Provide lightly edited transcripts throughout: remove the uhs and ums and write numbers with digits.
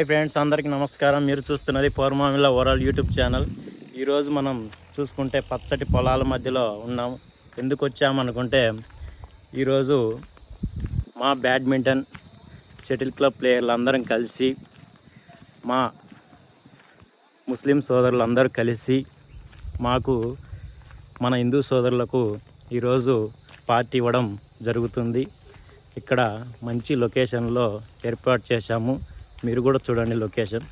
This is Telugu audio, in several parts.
హాయ్ ఫ్రెండ్స్, అందరికీ నమస్కారం. మీరు చూస్తున్నది పౌర్మామిల వరల్డ్ యూట్యూబ్ ఛానల్. ఈరోజు మనం చూసుకుంటే పచ్చటి పొలాల మధ్యలో ఉన్నాం. ఎందుకు వచ్చామనుకుంటే ఈరోజు మా బ్యాడ్మింటన్ షటిల్ క్లబ్ ప్లేయర్లు అందరం కలిసి మా ముస్లిం సోదరులందరూ కలిసి మాకు మన హిందూ సోదరులకు ఈరోజు పార్టీ ఇవ్వడం జరుగుతుంది. ఇక్కడ మంచి లొకేషన్లో ఏర్పాటు చేశాము. మీరు కూడా చూడండి లొకేషన్.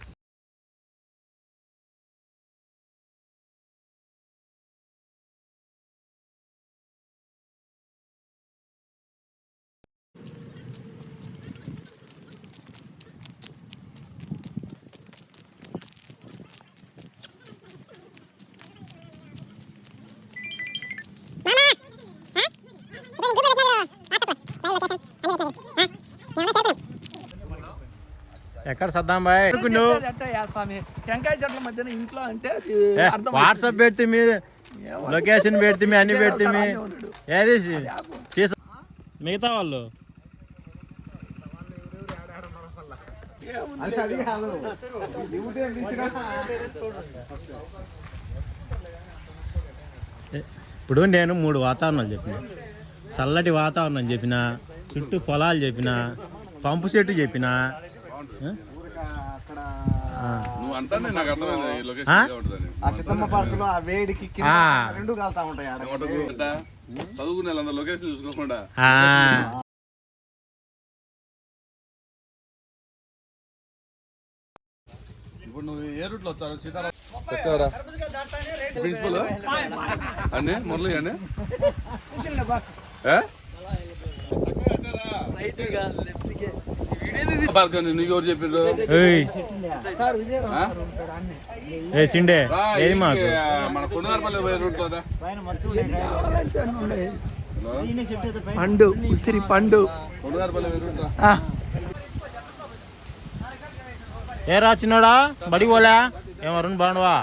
ఎక్కడ సద్దాం బాయ్ టెంకాయ చెట్ల మధ్యన ఇంట్లో అంటే వాట్సాప్ పెడితే మీ లొకేషన్ పెడితే మీ అన్ని పెడితే మీ ఏది మిగతా వాళ్ళు ఇప్పుడు నేను 3 వాతావరణాలు చెప్పిన. చల్లటి వాతావరణం చెప్పిన, చుట్టూ పొలాలు చెప్పిన, పంపు చెట్టు చెప్పిన. ఇప్పుడు నువ్వు ఏ రూట్ లో వచ్చారు? సీతారాం ప్రిన్సిపల్ అన్నీ మురళి అండి నీకు ఎవరు చెప్పిండ్రు? మన కొండగారపల్లి పోయే రూట్ లో పండు ఉసిరి పండు కొండగారపల్లి రూట్ ఏ రాచిన్నాడా బడి పోలే ఏం అరుణ్ బాగున్నావా?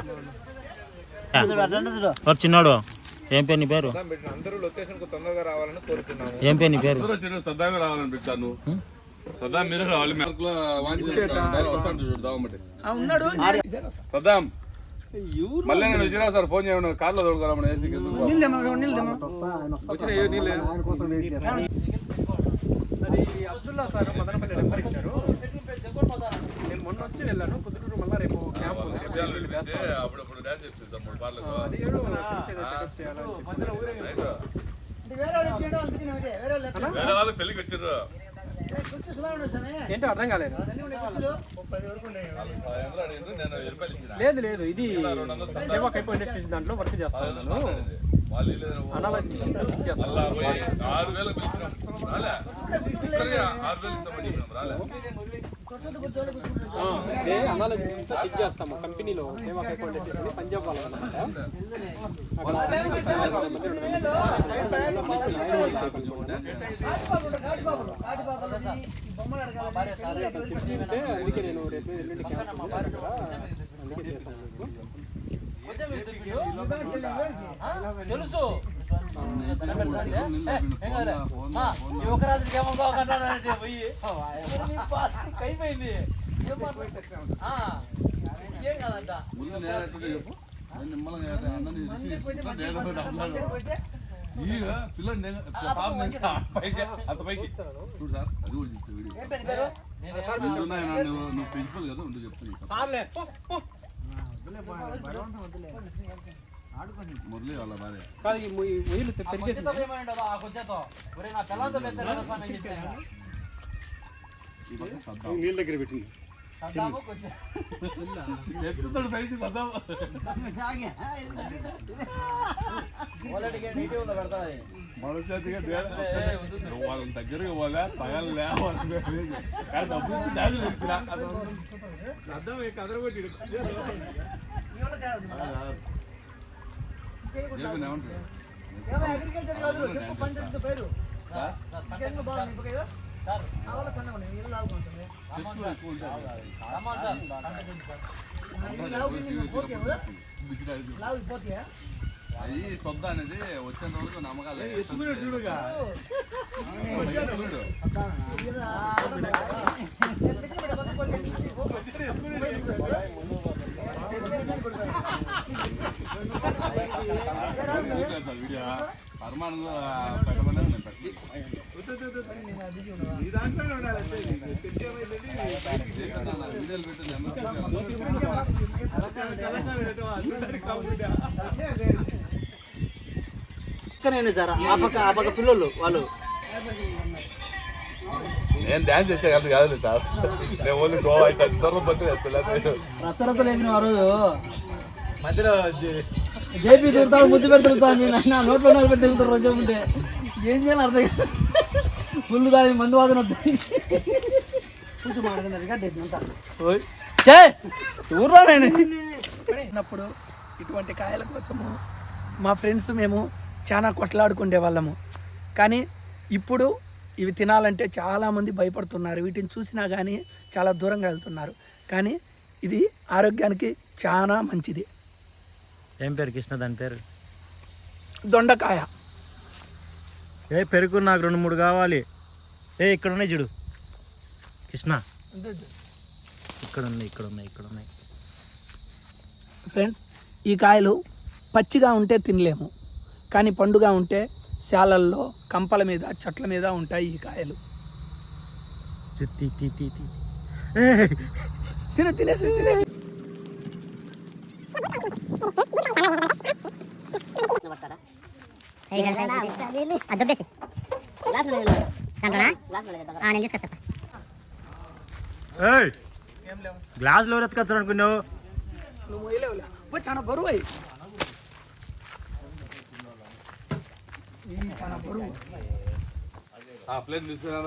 చిన్నాడు ఏం పేరు నీ పేరు? ఏం పేరు నీ పేరు? సద్దామే రావాలనిపిస్తాను. సద్దాం మీరు రావాలి. సద్దాం మళ్ళీ నేను వచ్చినా సార్ ఫోన్ చేయమని కార్లో తోడుకోరా ఏసీ మొన్న వచ్చి వెళ్ళాను కుదురు. మళ్ళీ రేపు అప్పుడప్పుడు డాన్స్ చేపిస్తాం 3 పార్లు. వేరే వాళ్ళు పెళ్లికి వచ్చారు ఏంటో అర్థం కాలేదు. లేదు లేదు, ఇది ఇండస్ట్రీస్ దాంట్లో వర్క్ చేస్తాను. చెక్ చేస్తాము కంపెనీలో పంజాబ్ వాళ్ళు అందుకే నేను రేపు ఎల్లుండి క్యాంప్ అందుకే చేస్తాను. తెలుసు యువకరాజు పోయి అయిపోయింది ఏం కాదంట. పిల్లలు అంత పైకి చూడు సార్, అది కూడా నువ్వు ప్రిన్సిపల్ కదా ఉండి చెప్తాను. మురళి వాళ్ళ భార్య నీళ్ళ దగ్గర పెట్టింది. వాళ్ళ దగ్గరగా పోలే తగలలే డబ్బులు డాన్స్ వచ్చిన అది సొంత అనేది వచ్చేంత వరకు నమ్మకాలు చూడుగా ఇక్కడనే సార్ ఆ పక్క పిల్లలు వాళ్ళు నేను డాన్స్ చేసే కాదు సార్ నేను ఓన్లీ గోవా రత్తరత్తలు వేసిన ఆ రోజు మధ్యలో జేపీ తిరుగుతాడు ముద్దు పెడుతాడు నా నోట్లో పెట్టి తిరుగుతారు రోజు ఉంటే ఏం చేయాలి అర్థం ఫుల్ దాని మందు వాదన వస్తుంది ఊర్లో నేను ఉన్నప్పుడు ఇటువంటి కాయల కోసము మా ఫ్రెండ్స్ మేము చాలా కొట్లాడుకునే వాళ్ళము. కానీ ఇప్పుడు ఇవి తినాలంటే చాలామంది భయపడుతున్నారు. వీటిని చూసినా కానీ చాలా దూరంగా వెళ్తున్నారు. కానీ ఇది ఆరోగ్యానికి చాలా మంచిది. ఏం పేరు కృష్ణ దాని పేరు? దొండకాయ. పెరుగు నాకు 2-3 కావాలి. ఇక్కడ ఉన్నాయి చూడు కృష్ణ, ఇక్కడ ఉన్నాయి. ఫ్రెండ్స్, ఈ కాయలు పచ్చిగా ఉంటే తినలేము, కానీ పండుగా ఉంటే శాలల్లో కంపల మీద చెట్ల మీద ఉంటాయి ఈ కాయలు. తినేసి గ్లాసులో ఎత్తుకొచ్చాను అనుకున్నావు నువ్వు వేయలేవులే. చాలా బరువు అయ్యి చాలా బరువు. ప్లేట్ తీసుకురా.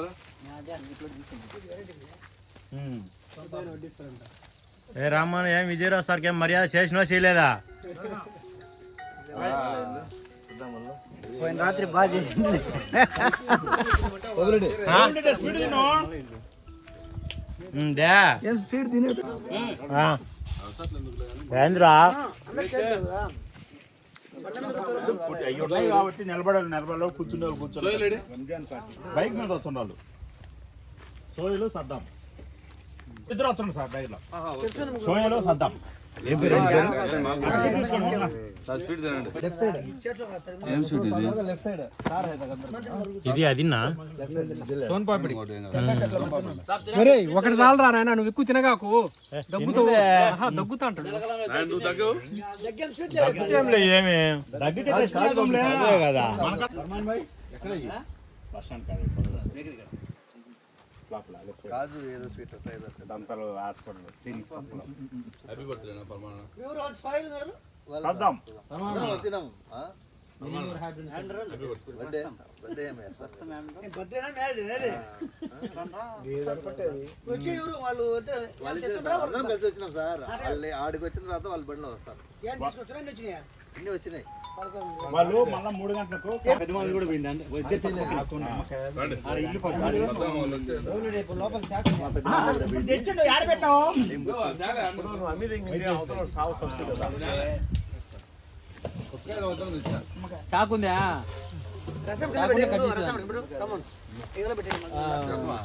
రామ్మోహన్, ఏం విజయరావు సార్కి ఏం మర్యాద చేసినా చేయలేదా? రాత్రి బాగా చేసింది. ఏం స్పీడ్ తినేది ఏంద్రా కాబట్టి నిలబడాలి కూర్చుండే బైక్ మీద వస్తుండాలి. సోయలు సద్దాం ఇద్దరు వస్తుండ్రు సార్ బైక్ లో. సోయలు సద్దాం ఇది అదిన్నా ఒకటి చాలరా నాయన, నువ్వు ఎక్కువ తినగాకు దగ్గుతావు. దగ్గుతా అంటాడు ఏమి కదా. కాదు ఏదో స్వీట్ దంతాలు హాస్పిటల్ వచ్చినాం సార్. ఆడికి వచ్చిన తర్వాత వాళ్ళ బండిలో వస్తారు. అన్ని వచ్చినాయి. వాళ్ళు మళ్ళీ 3 గంటలకు కూడా చాకుందా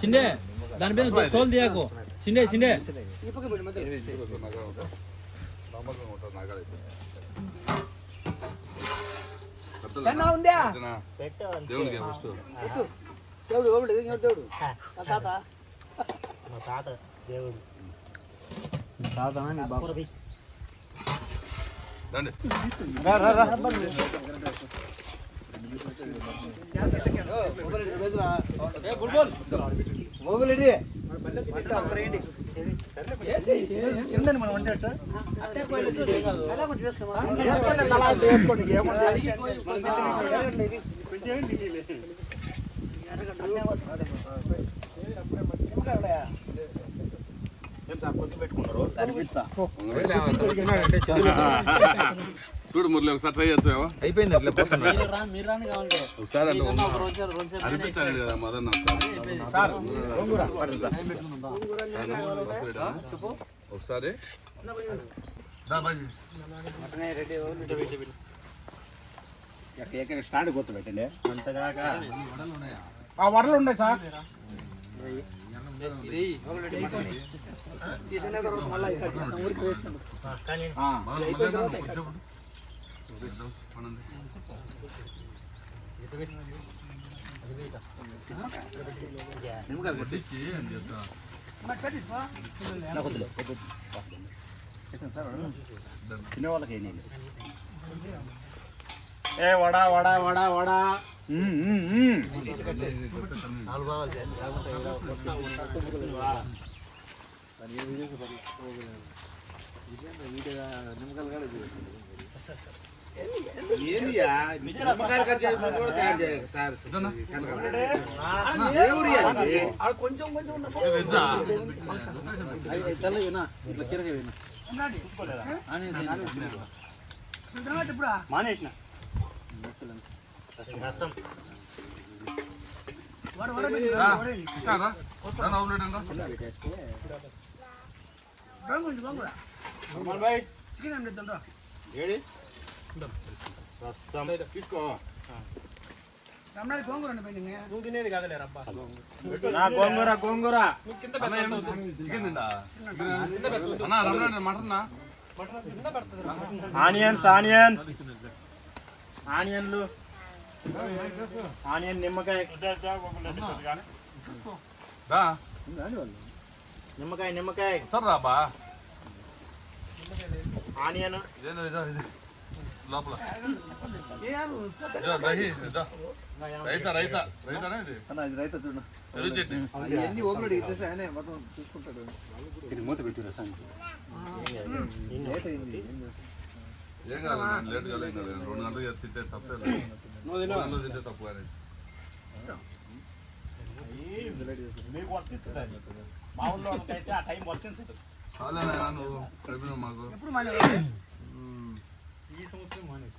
చిండే దాని మీద తోలు తీయకు. చిండే దేవుడికి ఫస్ట్ దేవుడు తాత దేవుడు మనం అంటే చూడు మురళి ఒకసారి ట్రై చేస్తావా? అయిపోయింది అట్లా ఒకసారి అనిపించాలి కదా మదన్ ఒకసారి స్టాండ్ కూర్చోబెట్టండి. ఆ వడలు ఉన్నాయి సార్. తీసిన తర్వాత మళ్ళీ ఇక్కడ చేస్తాం, ఊరికి వేస్ట్ ఉండదు. తినేవాళ్ళకి ఏ వడా వడా వడా వడా ఆడ కొంచెం కొంచెం ఉన్నప్పుడు ఇట్లా కిరక ఇప్పుడు మానేసిన చికెన్ ఏం లేదు రసం తీసుకో రమణాడి గోంగూర పెండింగ్ నా గోంగూర గోంగూర చికెన్ తిండా అన్నా రమణ మటన్ ఆనియన్స్ ఆనియన్స్ ఆనియన్లు ఆనియన్ నిమ్మకాయ నిమ్మకాయ నిమ్మకాయ సరే రాబా ఆనియన్ లోపల దహి రైతా రైతా రైతానే ఇది అది రైతా చూడ పెరుగు చట్నీ అవన్నీ ఓపెన్ అడిగితే ఆయన మొత్తం చూసుకుంటాడు. మూత పెట్టు రసానికి లేట్ అయింది. ఏం కాదు లేట్ కాదు ఏం కాదు 2 గంటలు తింటే తప్పే లేదు 2 గంటలు తింటే తప్పు కానీ మీకు వర్తిస్తుంది మా ఊళ్ళో అయితే ఆ టైం వర్తించదు చాలా నువ్వు కలిపినావు మాకు ఎప్పుడు మళ్ళీ ఈ సంవత్సరం మానేసి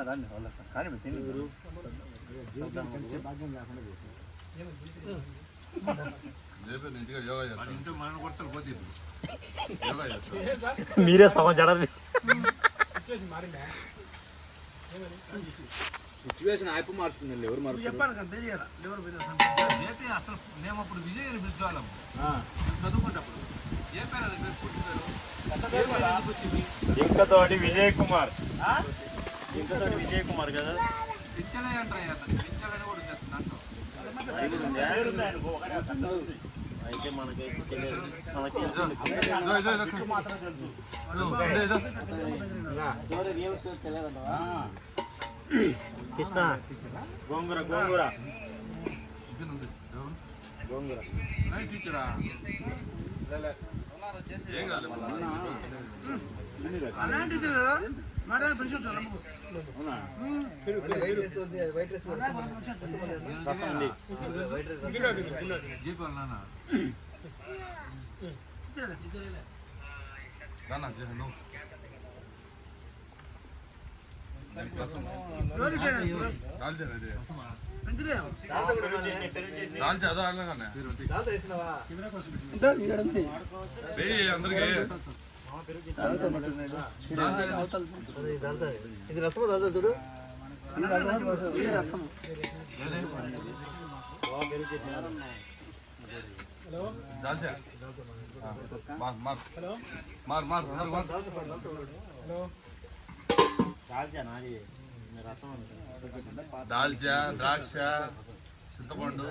రండి వాళ్ళ కానీ తిని ఇంటిగా యోగా చేస్తాను యోగా చేస్తాను మీరే సమాచారం సిచ్యువేషన్ అయిపో మార్చుకున్నాను ఎవరు మార్చుకున్నారు చెప్పాను కదా తెలియాలి లివర్ అసలు మేము అప్పుడు విజయ్ పిలుచుకోవాలము చదువుకుంటప్పుడు ఏం పేరు అది ఇంకతోటి విజయ్ కుమార్ ఇంకతోటి విజయ్ కుమార్ కదా పింఛనే అంటారు పింఛలని కూడా చేస్తున్నారు అయితే మనకి కృష్ణ గోంగూర గోంగూర గోంగూర టీచరా ఏం కాదు అలాంటి మాట పెంచు వైట్ రైస్ రసం ఉంది జీపీ నాన్న రానా నువ్వు దాల్చా అదో అడగానే అందరికి ఇది రసం దాదా చూడు రసం దాల్చా మార్ మార్ మార్ దాల్చా ద్రాక్ష చింతపండు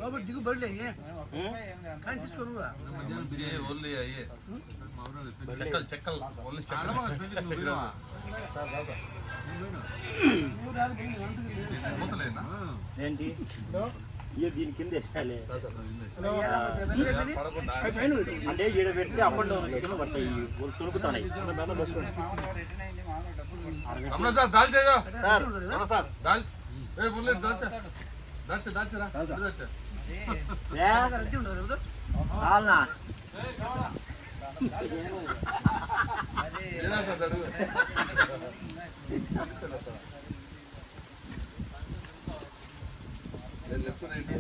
లోపల దిగుబడి కానీ తీసుకోరు ఓన్లీ అయ్యే చెక్కలు చెక్కలు ఓన్లీ చెక్కలు మూతలేనా ఏంటి దీని కింద వేసాలి అంటే ఈడ పెడితే అప్ అండ్ డౌన్ కింద పడతాయి తొలుకుతున్నాయి సార్ దాల్చేదా సార్ దాల్ దాల్చా దాల్చా దాల్చరా దాల్చా సార్ అడుగు లెఫ్ట్ రైట్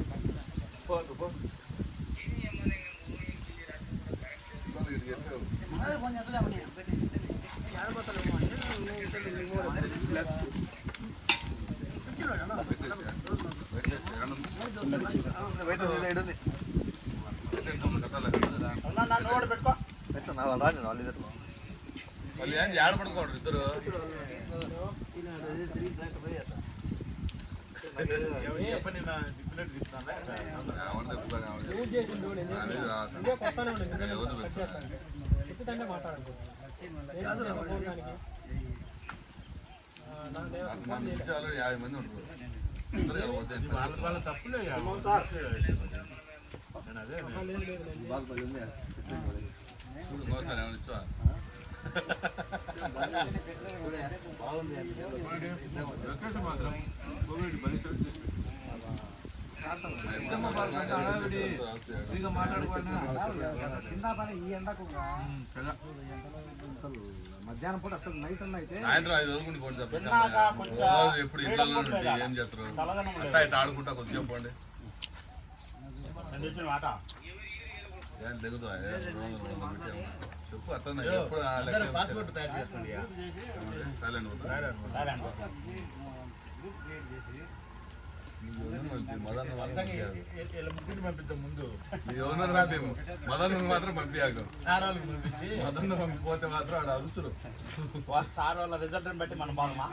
మళ్ళీ ఏంటి ఆడపడుకోండి ఇద్దరు ఆల్రెడీ 50 మంది ఉంటారు వాళ్ళ తప్పులే చూడు మోసారి ఏమైనా ఇచ్చా మధ్యాహ్నం పూట అసలు నైట్ అన్న అయితే సాయంత్రం 5 వరకు కొంచెం చెప్పండి ఎప్పుడు ఇంట్లో ఏం చేస్తారు అట్టా ఇట్లా ఆడుకుంటా కొంచెం చెప్పండి ఏం దిగుతా చెప్పు అట్లా ఎప్పుడు మదన్ మాత్రం పంపించాక మదన్ పంపిపోతే మాత్రం ఆడ అరుచుడు సార్ వాళ్ళ రిజల్ట్ బట్టి మనం బాగుమా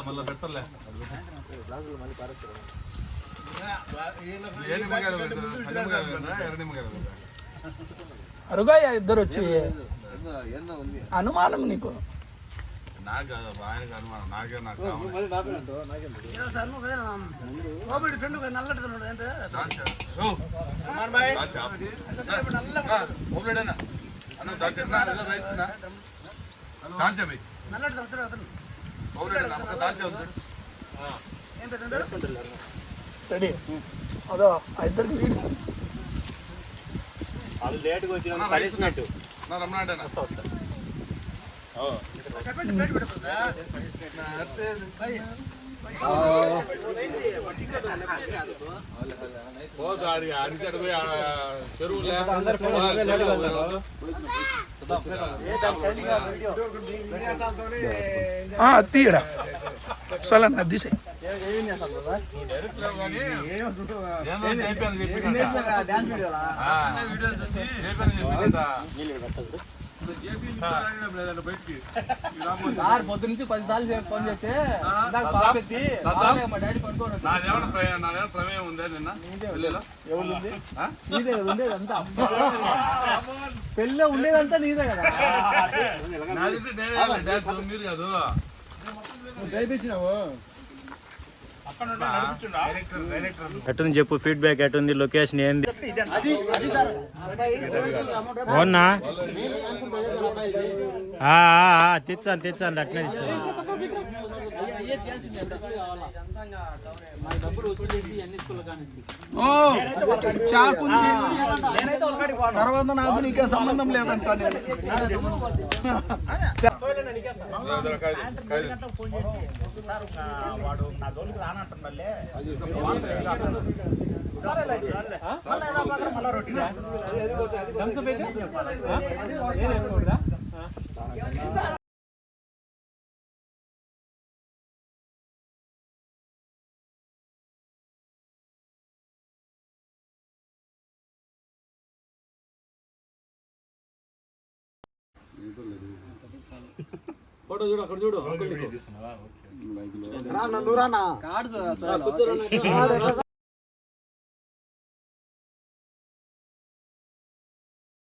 మళ్ళా పెట్టలే అరుగా ఇద్దరు వచ్చి అనుమానం నీకు నాకు కాదు ఆయనకు అనుమానం నాకే నాకు రెడీ అదో ఇద్దరికి వాళ్ళు లేట్గా వచ్చిన కలిసినట్టు రమ్మన్నాడేనా తీయడా సరే అన్న తీసే పొద్దు నుంచి 10 సార్లు ఫోన్ చేస్తే మా డాడీ ప్రమేయం ఉందా నిన్న నీదే ఉండేదంతా పెళ్ళి ఉండేదంతా నీదే కదా మీరు కాదు చేయించినావు ఎట్టుంది చెప్పు ఫీడ్బ్యాక్ ఎట్టుంది లొకేషన్ ఏంది అవునా తెచ్చాను అట్నే తర్వాత నాకు నీకే సంబంధం లేదంట వాడు నా జోలికి రానంటుండే ఫోటో చూడు అక్కడ చూడు నువ్వు రానా